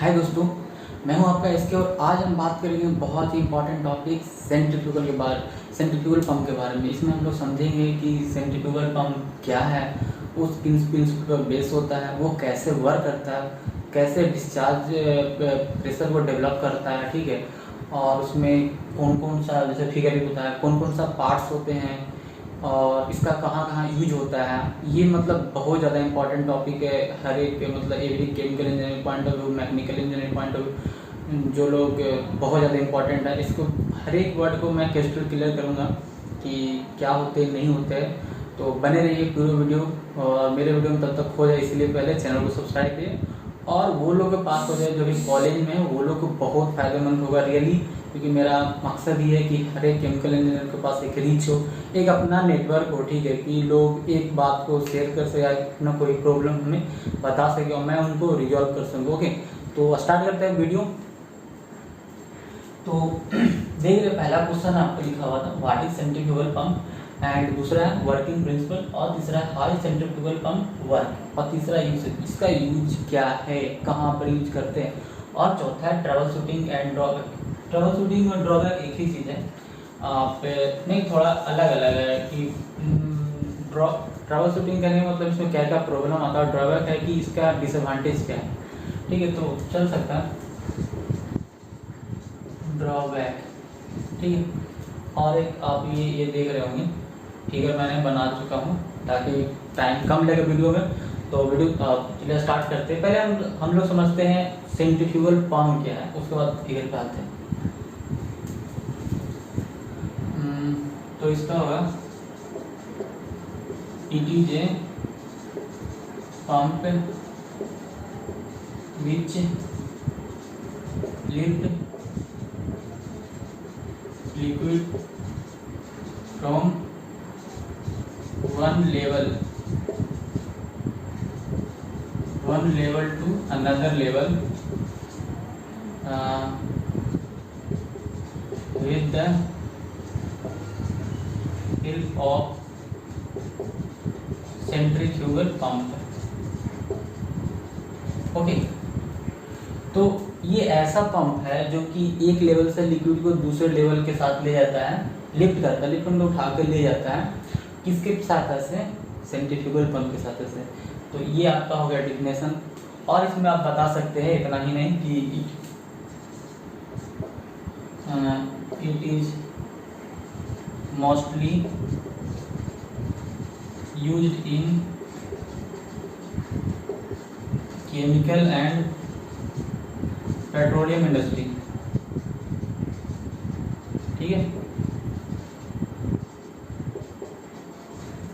हाय दोस्तों, मैं हूं आपका एसके और आज हम बात करेंगे बहुत ही इंपॉर्टेंट टॉपिक सेंट्रीफ्यूगल पंप के बारे में। इसमें हम लोग समझेंगे कि सेंट्रीफ्यूगल पंप क्या है, उस किन प्रिंसिपल पर बेस होता है, वो कैसे वर्क करता है, कैसे डिस्चार्ज प्रेशर को डेवलप करता है, ठीक है। और उसमें कौन कौन सा, जैसे फिगर भी होता है, कौन कौन सा पार्ट्स होते हैं और इसका कहाँ कहाँ यूज होता है। ये मतलब बहुत ज़्यादा इंपॉर्टेंट टॉपिक है हर एक, मतलब every chemical engineering point of view, mechanical engineering point of view, जो लोग बहुत ज़्यादा इंपॉर्टेंट है। इसको हर एक वर्ड को मैं क्रिस्टल क्लियर करूँगा कि क्या होते हैं, नहीं होते हैं। तो बने रहिए पूरे वीडियो, और मेरे वीडियो में तब तक हो जाए इसलिए पहले चैनल को सब्सक्राइब करिए। और वो लोग के पास हो जाए जो भी कॉलेज में है, वो लोग को बहुत फ़ायदेमंद होगा रियली, क्योंकि मेरा मकसद ये है कि हर एक केमिकल इंजीनियर के पास एक रीच हो, एक अपना नेटवर्क हो, ठीक है, कि लोग एक बात को शेयर कर सके, अपना कोई प्रॉब्लम हमें बता सके और मैं उनको रिजॉल्व कर सकूँ। ओके, तो स्टार्ट करते हैं वीडियो। तो देख रहे, पहला क्वेश्चन आपको लिखा हुआ था what is centrifugal pump, and दूसरा है वर्किंग प्रिंसिपल, और तीसरा है how is centrifugal pump work, और तीसरा यूज, इसका यूज क्या है, कहाँ पर यूज करते हैं, और चौथा है trouble shooting and drawback. Trouble shooting और ड्रॉबैक एक ही चीज़ है, आप नहीं, थोड़ा अलग अलग है कि ट्रबल शूटिंग करने का मतलब इसमें क्या क्या प्रॉब्लम आता है, ड्रॉबैक है कि इसका डिसएडवांटेज क्या है, ठीक है। तो चल सकता है ड्रॉबैक, ठीक है। और एक आप ये देख रहे होंगे, फिगर मैंने बना चुका हूँ ताकि टाइम कम लगे वीडियो में। तो वीडियो चलिए स्टार्ट करते हैं। पहले हम लोग समझते हैं सेंट्रीफ्यूगल पंप क्या है, उसके बाद फिगर पे आते हैं। तो इसका होगा it is a pump which lift liquid from one level to another level with the help of centrifugal pump। Okay, तो ये ऐसा पंप है जो कि एक लेवल से लिक्विड को दूसरे लेवल के साथ ले जाता है, लिफ्ट करता है, लिफ्ट में उठा कर ले जाता है, किसके सहायता से, सेंट्रीफ्यूगल पंप के सहायता से। तो ये आपका हो गया डिफिनेशन। और इसमें आप बता सकते हैं इतना ही नहीं कि it is mostly used in chemical and petroleum industry, ठीक है।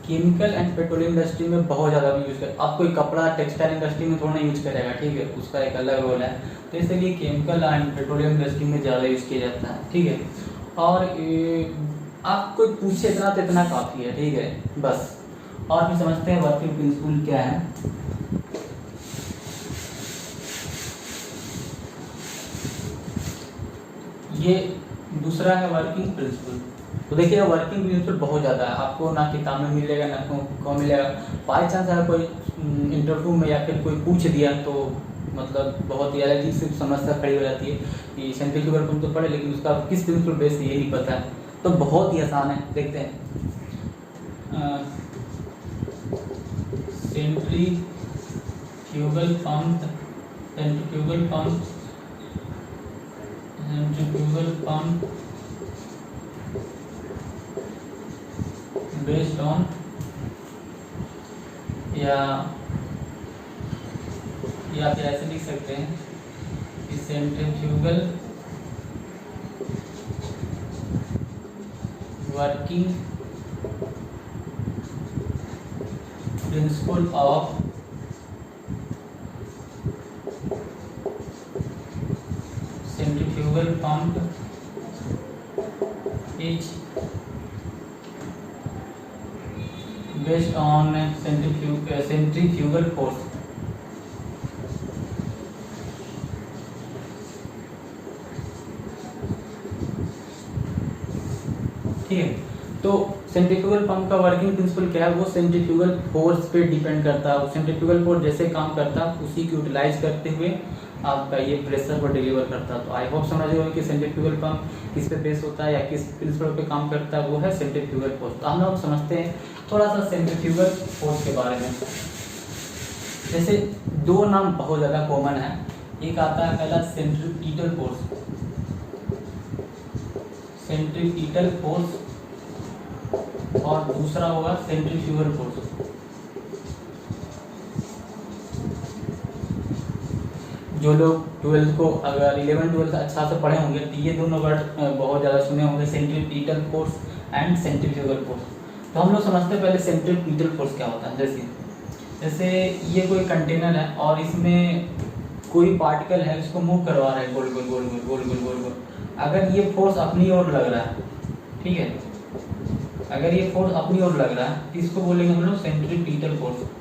केमिकल एंड पेट्रोलियम इंडस्ट्री में बहुत ज़्यादा भी यूज़ कर, आप कोई कपड़ा टेक्सटाइल इंडस्ट्री में थोड़ा यूज करेगा, ठीक है, उसका एक अलग रोल है। तो इसलिए केमिकल एंड पेट्रोलियम इंडस्ट्री में ज़्यादा यूज़ किया जाता है, ठीक है। और आप कोई पूछे इतना तो इतना काफ़ी है, ठीक है, बस। और फिर समझते हैं वर्किंग प्रिंसिपल क्या है। ये दूसरा है वर्किंग प्रिंसिपल। तो देखिए वर्किंग प्रिंसिपल बहुत ज़्यादा है, आपको ना किताब में मिलेगा ना को मिलेगा। बाई चांस अगर कोई इंटरव्यू में या फिर कोई पूछ दिया तो मतलब बहुत ही अलग ही सिर्फ समस्या खड़ी हो जाती है कि सेंट्रीफ्यूगल पंप तो पढ़े लेकिन उसका किस प्रिंसिपल बेस ये नहीं पता है। तो बहुत ही आसान है, देखते हैं। सेंट्रीफ्यूगल पंप based on, या फिर ऐसे लिख सकते हैं कि centrifugal working principle of centrifugal pump is based on centrifugal force। ठीक है, तो सेंट्रीफ्यूगल पंप का वर्किंग प्रिंसिपल क्या है, वो सेंट्रीफ्यूगल फोर्स पे डिपेंड करता है। सेंट्रीफ्यूगल फोर्स जैसे काम करता है उसी को यूटिलाइज करते हुए आपका ये प्रेशर को डिलीवर करता है। तो आई होप समझ गए कि सेंट्रीफ्यूगल पंप किस पे बेस होता है या किस प्रिंसिपल पे काम करता है, वो है सेंट्रीफ्यूगल फोर्स। तो हम लोग समझते हैं थोड़ा सा सेंट्रीफ्यूगल फोर्स के बारे में। जैसे दो नाम बहुत ज़्यादा कॉमन है, एक आता है पहला सेंट्रीपिटल फोर्स, सेंट्रीपिटल फोर्स, और दूसरा होगा सेंट्रीफ्यूगल फोर्स। जो लोग 12th को अगर 11-12 अच्छा से पढ़े होंगे तो ये दोनों वर्ड बहुत ज़्यादा सुने होंगे, centripetal force and centrifugal force. तो हम लोग समझते हैं पहले सेंट्रीपिटल फोर्स क्या होता है। जैसे ये कोई कंटेनर है और इसमें कोई पार्टिकल है, उसको मूव करवा रहा है गोल गोल गोल गोल गोल गोल गोल गोल। अगर ये फोर्स अपनी ओर लग रहा है, ठीक है, अगर ये फोर्स अपनी ओर लग रहा है तो इसको बोलेंगे हम लोग सेंट्रीपिटल फोर्स।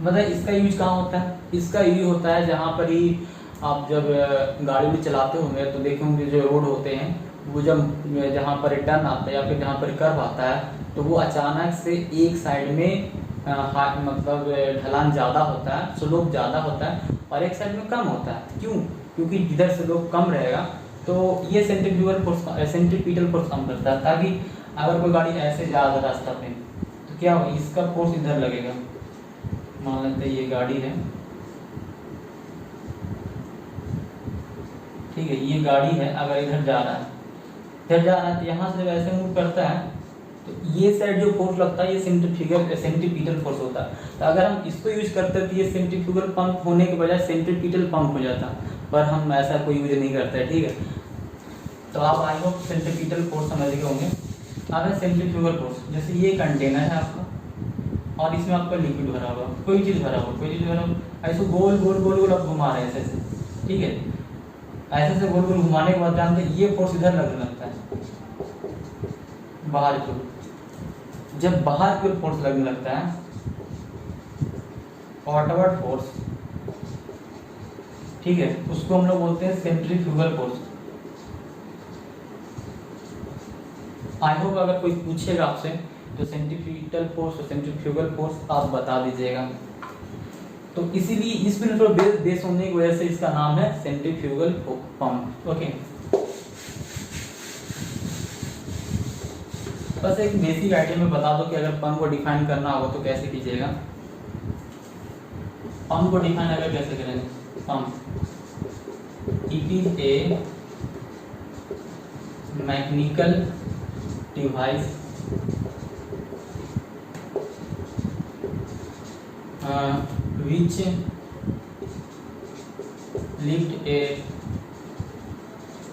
मतलब इसका यूज कहाँ होता है? इसका यूज होता है जहाँ पर ही आप जब गाड़ी में चलाते होंगे तो देखे होंगे जो रोड होते हैं वो जब जहाँ पर टर्न आता है या फिर जहाँ पर कर्व आता है तो वो अचानक से एक साइड में मतलब ढलान ज़्यादा होता है, स्लोप ज़्यादा होता है, और एक साइड में कम होता है। क्यों? क्योंकि जिधर स्लोप कम रहेगा तो ये सेंट्रीफ्यूगल फोर्स, सेंट्रीपिटल फोर्स काम करता है, ताकि अगर कोई गाड़ी ऐसे जा रहा रास्ता पे तो क्या हो, इसका फोर्स इधर लगेगा। मान लेते हैं ये गाड़ी है, ठीक है, ये गाड़ी है, अगर इधर जा रहा है तो यहाँ से जब ऐसे मूव करता है तो ये साइड जो फोर्स लगता है ये सेंट्रीपिटल फोर्स होता है। तो अगर हम इसको यूज करते तो ये सेंट्रीफ्यूगल पंप होने के बजाय सेंट्रीपिटल पंप हो जाता, पर हम ऐसा कोई यूज नहीं करते, ठीक है। तो आप आई होप सेंट्रीपिटल फोर्स समझ गए होंगे। अब है सेंट्रीफ्यूगल फोर्स। जैसे ये कंटेनर है आपका और इसमें आपका लिक्विड भरा हुआ, कोई चीज़ भरा हुआ, ऐसे गोल गोल गोल गोल आप घुमा रहे हैं ऐसे, ठीक है, ऐसे गोल गोल घुमाने के बाद जानते हैं ये फोर्स इधर लगने लगता है बाहर की ओर। जब बाहर की ओर फोर्स लगने लगता है, फॉरवर्ड फोर्स, ठीक है, उसको हम लोग बोलते हैं सेंट्रीफ्यूगल फोर्स। आई होप अगर कोई पूछेगा आपसे तो सेंट्रीपिटल फोर्स और सेंट्रीफ्यूगल फोर्स आप बता दीजिएगा। तो इसीलिए इस प्रिंसिपल बेस होने की वजह से इसका नाम है सेंट्रीफ्यूगल पंप। ओके, बस एक बेसिक आइडिया में बता दो कि अगर पंप को डिफाइन करना होगा तो कैसे कीजिएगा। पंप को डिफाइन अगर कैसे करेंगे, pump it is a mechanical device which lift a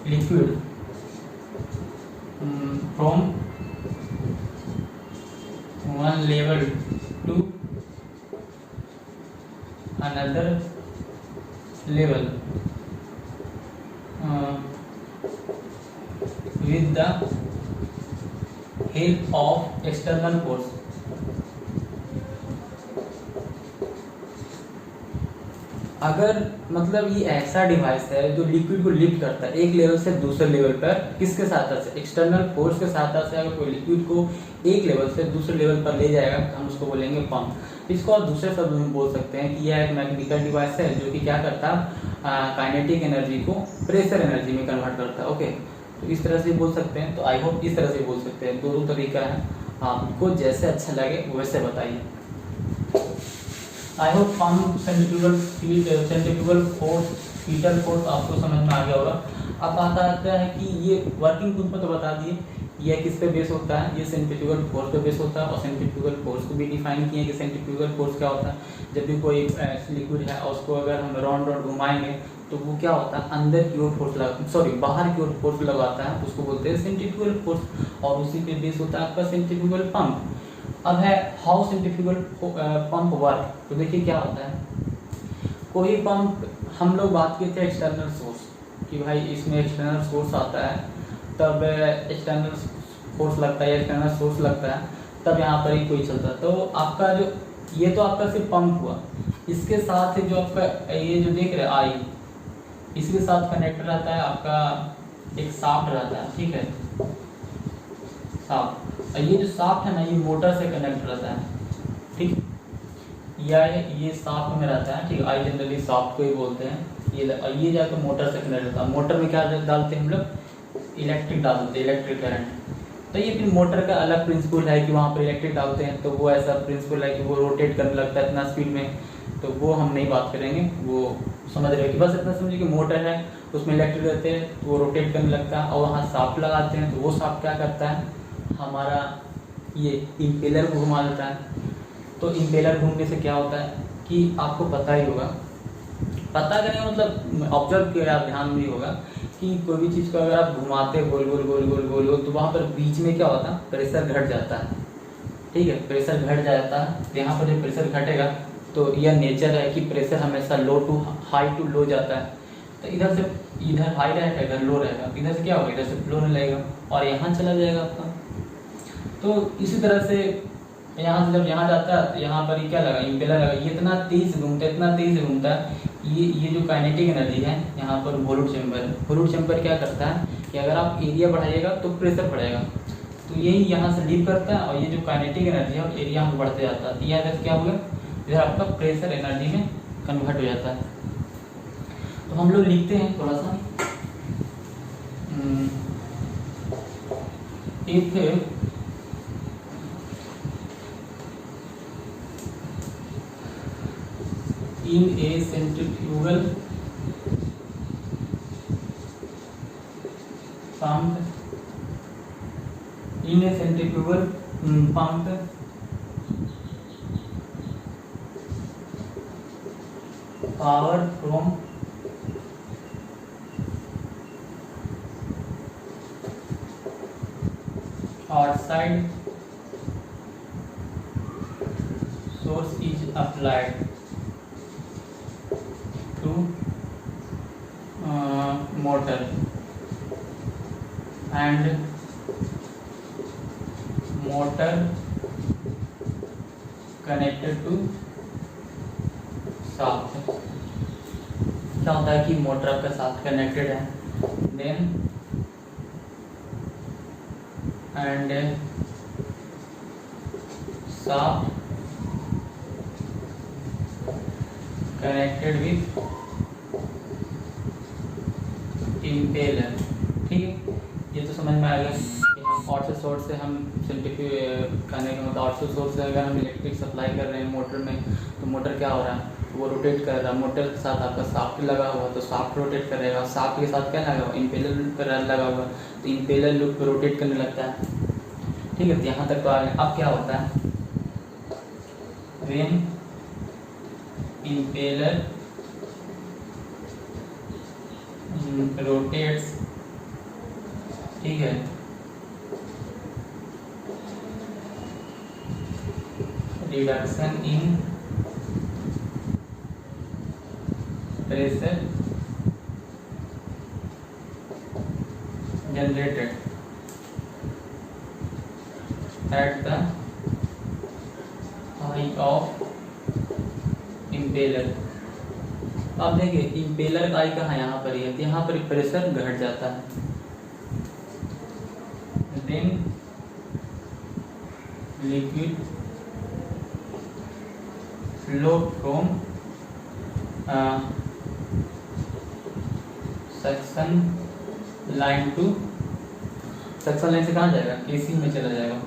liquid from one level to another level with the help of external force। अगर मतलब ये ऐसा डिवाइस है जो लिक्विड को लिफ्ट करता है एक लेवल से दूसरे लेवल पर, किसके साथ से, एक्सटर्नल फोर्स के साथ से। अगर कोई लिक्विड को एक लेवल से दूसरे लेवल पर ले जाएगा हम उसको बोलेंगे पंप। इसको आप दूसरे शब्द में बोल सकते हैं कि यह एक मैकेनिकल डिवाइस है जो कि क्या करता है, काइनेटिक एनर्जी को प्रेशर एनर्जी में कन्वर्ट करता है। ओके, तो इस तरह से बोल सकते हैं। तो आई होप इस तरह से बोल सकते हैं। दो तरीका है, आपको जैसे अच्छा लगे वैसे बताइए। I hope pump centrifugal force, petal force आपको समझ में आ गया होगा। अब बात आता है कि ये वर्किंग प्रिंसिपल तो बता दिए, ये किस पे बेस होता है, ये सेंट्रीफ्यूगल फोर्स पे बेस होता है। और सेंट्रीफ्यूगल फोर्स को भी डिफाइन किए कि सेंट्रीफ्यूगल फोर्स क्या होता है। जब भी कोई लिक्विड है और उसको अगर हम राउंड राउंड घुमाएंगे तो वो क्या होता है, अंदर की ओर फोर्स बाहर की ओर फोर्स लगाता है, उसको बोलते हैं सेंट्रीफ्यूगल फोर्स। और उसी पे बेस होता है आपका सेंट्रीफ्यूगल पंप। अब है हाउ सेंट्रीफ्यूगल पंप वर्क। तो देखिए क्या होता है, कोई पंप, हम लोग बात किए थे एक्सटर्नल सोर्स कि भाई इसमें एक्सटर्नल सोर्स आता है तब एक्सटर्नल फोर्स लगता है, एक्सटर्नल सोर्स लगता है तब यहाँ पर ही कोई चलता है। तो आपका जो ये तो आपका सिर्फ पंप हुआ, इसके साथ जो आपका ये जो देख रहे हैं आई, इसके साथ कनेक्ट रहता है आपका एक शाफ्ट रहता है, ठीक है, शाफ्ट। ये जो शाफ्ट है ना ये मोटर से कनेक्ट रहता है, ठीक। या ये शाफ्ट में रहता है, ठीक है, आई जनरली शाफ्ट को ही बोलते हैं। ये जाकर मोटर से कनेक्ट होता है। मोटर में क्या डालते हैं हम लोग, इलेक्ट्रिक डालते हैं, इलेक्ट्रिक करंट। तो ये फिर मोटर का अलग प्रिंसिपल है कि वहाँ पर इलेक्ट्रिक डालते हैं तो वो ऐसा प्रिंसिपल है कि वो रोटेट करने लगता है इतना स्पीड में, तो वो हम नहीं बात करेंगे, वो समझ रहे हो कि बस इतना समझिए कि मोटर है उसमें इलेक्ट्रिक रहते हैं तो वो रोटेट करने लगता है, और वहाँ शाफ्ट लगाते हैं तो वो शाफ्ट क्या करता है, हमारा ये इम्पेलर को घुमा देता है। तो इम्पेलर घूमने से क्या होता है कि आपको पता ही होगा, पता करें मतलब ऑब्जर्व किया आप ध्यान भी होगा कि कोई भी चीज़ को अगर आप घुमाते गोल गोल गोल गोल गोल गोल तो वहाँ पर बीच में क्या होता है, प्रेशर घट जाता है, ठीक है, प्रेशर घट जाता है। तो यहाँ पर जब प्रेशर घटेगा तो यह नेचर है कि प्रेशर हमेशा लो टू हाई टू लो जाता है। तो इधर से इधर हाई रहेगा, इधर लो रहेगा, इधर से क्या होगा, इधर से फ्लो नहीं लगेगा और यहाँ चला जाएगा आपका। तो इसी तरह से यहाँ से जब यहाँ जाता है तो यहाँ पर ये क्या लगा, इम्पेलर लगा, ये इतना तेज घूमता है, इतना तेज घूमता है। ये जो काइनेटिक एनर्जी है यहाँ पर वॉल्यूम चैम्बर है। वॉल्यूम चैम्बर क्या करता है कि अगर आप एरिया बढ़ाइएगा तो प्रेशर बढ़ेगा, तो यही यहाँ से लीव करता है और ये जो काइनेटिक एनर्जी है एरिया में बढ़ते जाता है। तो यहाँ इधर क्या हो गया, इधर आपका प्रेशर एनर्जी में कन्वर्ट हो जाता है। तो हम लोग लिखते हैं थोड़ा सा, if in a centrifugal pump power from outside source is applied to motor and motor connected to shaft। क्या होता है कि मोटर आपका शाफ्ट कनेक्टेड है, then and shaft connected with impeller, ठीक है। ये तो समझ में आ गया कि हम आउट से सोर्स से हम सेंट्रीफ्यूज करने का मतलब आउट से सोर्स से अगर हम इलेक्ट्रिक सप्लाई कर रहे हैं मोटर में तो मोटर क्या हो रहा है, वो रोटेट कर रहा है। मोटर के साथ आपका शाफ्ट लगा हुआ तो शाफ्ट रोटेट करेगा, शाफ्ट के साथ क्या लगा हुआ, इम्पेलर पर लगा हुआ, तो इम्पेलर लूप रोटेट करने लगता है, ठीक है। तो यहाँ तक तो आ गया। अब क्या होता है, व्हेन इम्पेलर रोटेट्स, ठीक है, reduction in pressure generated at the high of impeller. अब देखिए इम्पेलर का आई कहाँ, यहाँ पर ही है, यहाँ पर प्रेशर घट जाता है, then liquid flow from suction line to, suction line से कहाँ जाएगा, केसिंग में चला जाएगा,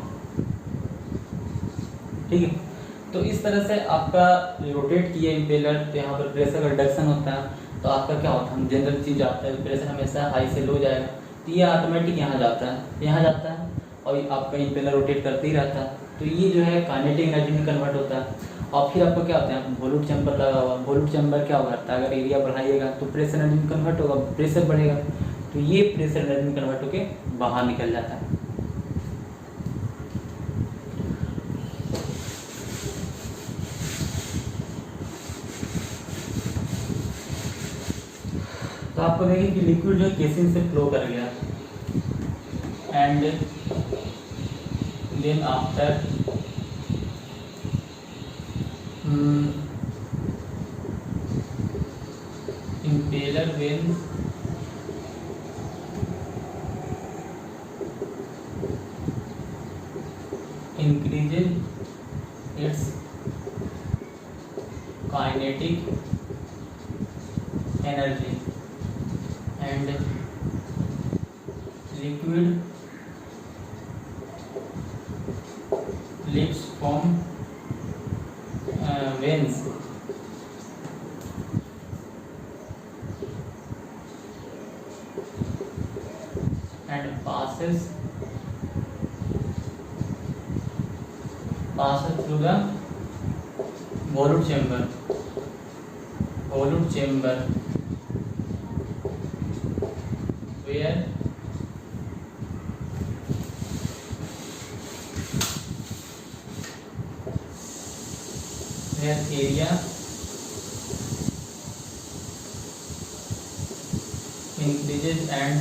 ठीक है। तो इस तरह से आपका रोटेट किया इम्पेलर तो यहाँ पर प्रेशर का रिडक्शन होता है। तो आपका क्या होता है, जनरल चीज आता है, प्रेशर हमेशा हाई से लो जाएगा तो ये ऑटोमेटिक यहाँ जाता है, यहाँ जाता है और आपका इम्पेलर रोटेट करते ही रहता है। तो ये जो है काइनेटिक एनर्जी में कन्वर्ट होता है। और फिर आपको क्या होता है, वॉल्यूम चैम्बर लगा हुआ, वॉल्यूम चैम्बर क्या करता है, अगर एरिया बढ़ाइएगा तो प्रेशर एनर्जी में कन्वर्ट होगा, प्रेशर बढ़ेगा तो ये प्रेशर एनर्जी में कन्वर्ट होकर बाहर निकल जाता है। तो आपको देखिए कि लिक्विड जो है केसिंग से फ्लो कर गया and then after impeller when increases its kinetic energy and liquid lips from veins and passes through the volute chamber where area increases and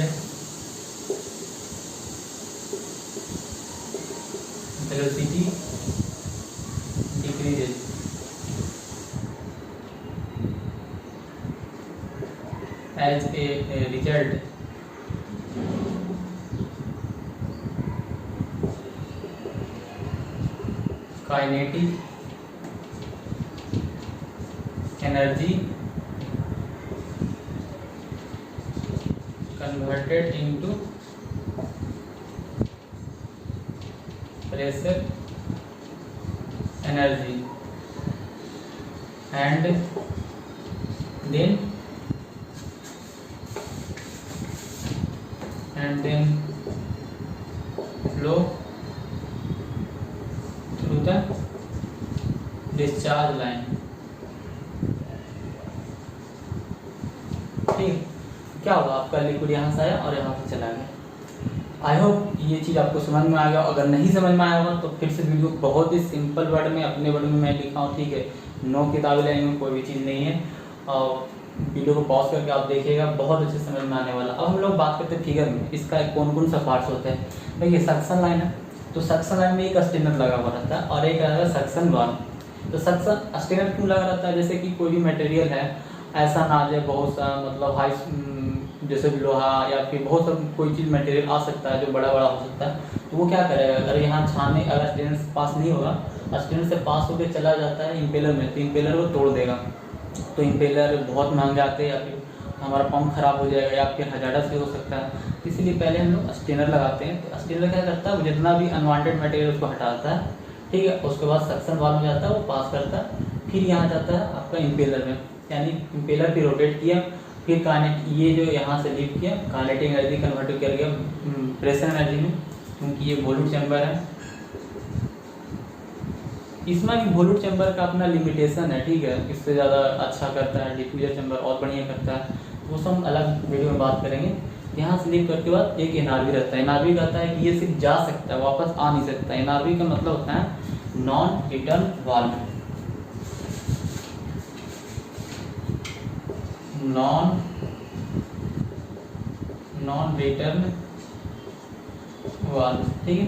velocity decreases. As a result, kinetic energy converted into pressure energy and then flow through the discharge line. ठीक, क्या हुआ आपका liquid यहाँ से आया और यहाँ पे चला गया। आई होप ये चीज़ आपको समझ में आ गया। अगर नहीं समझ में आया होगा तो फिर से वीडियो बहुत ही सिंपल वर्ड में अपने वर्ड में मैं लिखा हूँ, ठीक है। नो किताबी लाइन में कोई भी चीज़ नहीं है और वीडियो को पॉज करके आप देखिएगा, बहुत अच्छे समझ में आने वाला। अब हम लोग बात करते हैं फिगर में, इसका कौन कौन सा पार्ट्स होता है। देखिए सक्शन लाइन है, तो सक्शन लाइन में एक स्टेनर लगा हुआ रहता है और एक रहेगा सक्शन वाल्व। तो सक्शन स्टेनर क्यों लगा रहता है, जैसे कि कोई भी मटेरियल है ऐसा ना आ जाए, बहुत सा मतलब हाई जैसे लोहा या फिर बहुत सा कोई चीज़ मटेरियल आ सकता है जो बड़ा बड़ा हो सकता है, तो वो क्या करेगा, अगर यहाँ छाने अगर स्टेनर से पास नहीं होगा, स्टेनर से पास होकर चला जाता है इम्पेलर में, तो इम्पेलर को तोड़ देगा। तो इम्पेलर बहुत महंगे आते हैं या फिर हमारा पंप खराब हो जाएगा या फिर हजार्डस भी हो सकता है, इसलिए पहले हम लोग स्टेनर लगाते हैं। तो स्टेनर क्या करता है, वो जितना भी अनवांटेड मटेरियल उसको हटाता है, ठीक है। उसके बाद सक्शन वाल्व में जाता है, वो पास करता है, फिर यहाँ जाता है आपका इम्पेलर में, यानी इम्पेलर फिर रोटेट किया, फिर ये जो यहाँ से लिफ्ट किया, काइनेटिक एनर्जी कन्वर्ट कर गया प्रेशर एनर्जी में, क्योंकि ये वॉल्यूम चैम्बर है। इसमें भी वॉल्यूम चैम्बर का अपना लिमिटेशन है, ठीक है। इससे ज़्यादा अच्छा करता है डिफ्यूजर चैम्बर, और बढ़िया करता है, वो सब हम अलग वीडियो में बात करेंगे। यहाँ से लिफ्ट करने के बाद एक एनआरवी रहता है। एनआरवी कहता है कि ये सिर्फ जा सकता है, वापस आ नहीं सकता। एनआरवी का मतलब होता है non return valve, non return valve, ठीक है।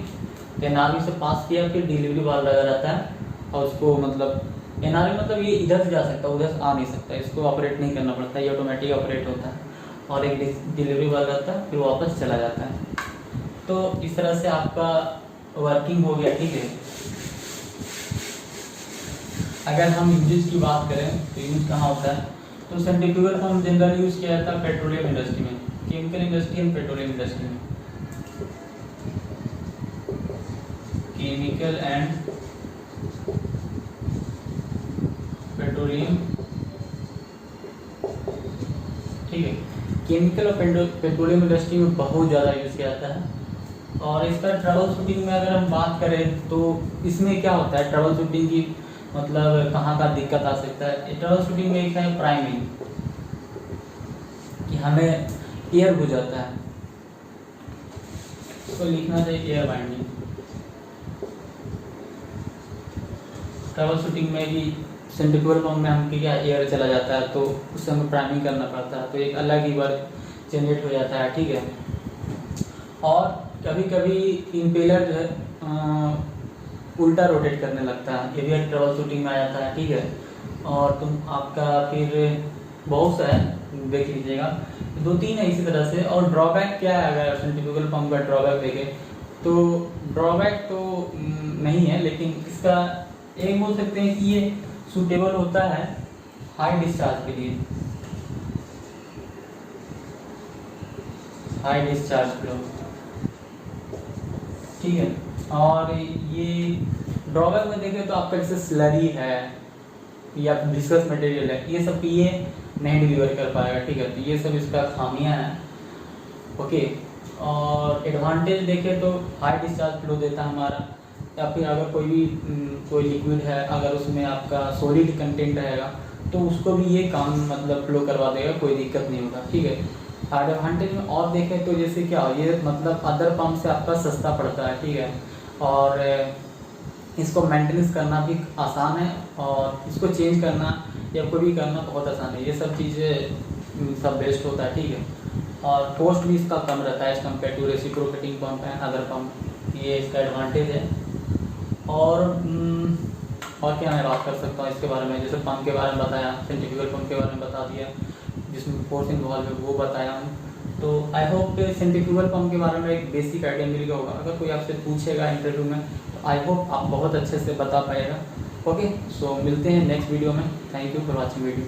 एनआरवी से पास किया, फिर डिलीवरी वाल्व लगा रहता है और उसको मतलब एनआरवी मतलब ये इधर से जा सकता है, उधर से आ नहीं सकता, इसको ऑपरेट नहीं करना पड़ता, ये ऑटोमेटिक ऑपरेट होता है। और एक डिलीवरी वाल्व रहता है, फिर वापस चला जाता है। तो इस तरह से आपका वर्किंग हो गया, ठीक है। अगर हम यूज की बात करें तो यूज कहाँ होता है, तो सेंट्रीफ्यूगल पंप जनरली यूज किया जाता है पेट्रोलियम इंडस्ट्री में, chemical industry and petroleum industry में, केमिकल एंड पेट्रोलियम, ठीक है। केमिकल और पेट्रोलियम इंडस्ट्री में बहुत ज़्यादा यूज किया जाता है। और इसका ट्रबल शूटिंग में अगर हम बात करें तो इसमें क्या होता है, ट्रबल शूटिंग की मतलब कहाँ का दिक्कत आ सकता है। ट्रबल शूटिंग में एक है प्राइमिंग, कि हमें एयर हो जाता है, इसको लिखना चाहिए एयर बाइंडिंग। ट्रबल शूटिंग में भी सेंट्रीफ्यूगल पंप में हम क्या एयर चला जाता है, तो उस समय प्राइमिंग करना पड़ता है, तो एक अलग ही वर्क जनरेट हो जाता है, ठीक है। और कभी कभी इम्पेलर जो है उल्टा रोटेट करने लगता है, ये भी एक ट्रबल शूटिंग में आ जाता है, ठीक है। और तुम आपका फिर बहुत सा है, देख लीजिएगा, 2-3 है इसी तरह से। और ड्रॉबैक क्या है, अगर सेंट्रीफ्यूगल पंप का ड्रॉबैक देखें तो ड्रॉबैक तो नहीं है, लेकिन इसका एक बोल सकते हैं कि ये सूटेबल होता है हाई डिस्चार्ज के लिए, हाई डिस्चार्ज फ्लो, ठीक है। और ये ड्रॉबैक में देखें तो आपका जैसे स्लरी है या विस्कस मटेरियल है, ये सब ये नहीं डिलीवर कर पाएगा, ठीक है। तो ये सब इसका खामियां हैं, ओके। और एडवांटेज देखें तो हाई डिस्चार्ज फ्लो देता है हमारा, या फिर अगर कोई लिक्विड है, अगर उसमें आपका सॉलिड कंटेंट रहेगा तो उसको भी ये काम मतलब फ्लो करवा देगा, कोई दिक्कत नहीं होगा, ठीक है। एडवांटेज में और देखें तो जैसे क्या ये मतलब अदर पंप से आपका सस्ता पड़ता है, ठीक है। और इसको मेंटेनेंस करना भी आसान है, और इसको चेंज करना या कोई भी करना बहुत आसान है, ये सब चीज़ें सब बेस्ट होता है, ठीक है। और कॉस्ट भी इसका कम रहता है as compare to reciprocating pump है, अदर पंप, ये इसका एडवांटेज है। और क्या मैं बात कर सकता हूँ इसके बारे में, जैसे पंप के बारे में बताया, सेंट्रीफ्यूगल पंप के बारे में बता दिया, जिसमें फोर्स इन्वॉल्व है वो बताया हूँ। तो आई होप सेंट्रीफ्यूगल पंप के बारे में एक बेसिक आइडिया मिल गया होगा। अगर कोई आपसे पूछेगा इंटरव्यू में तो आई होप आप बहुत अच्छे से बता पाएगा, ओके। सो मिलते हैं नेक्स्ट वीडियो में। Thank you for watching video.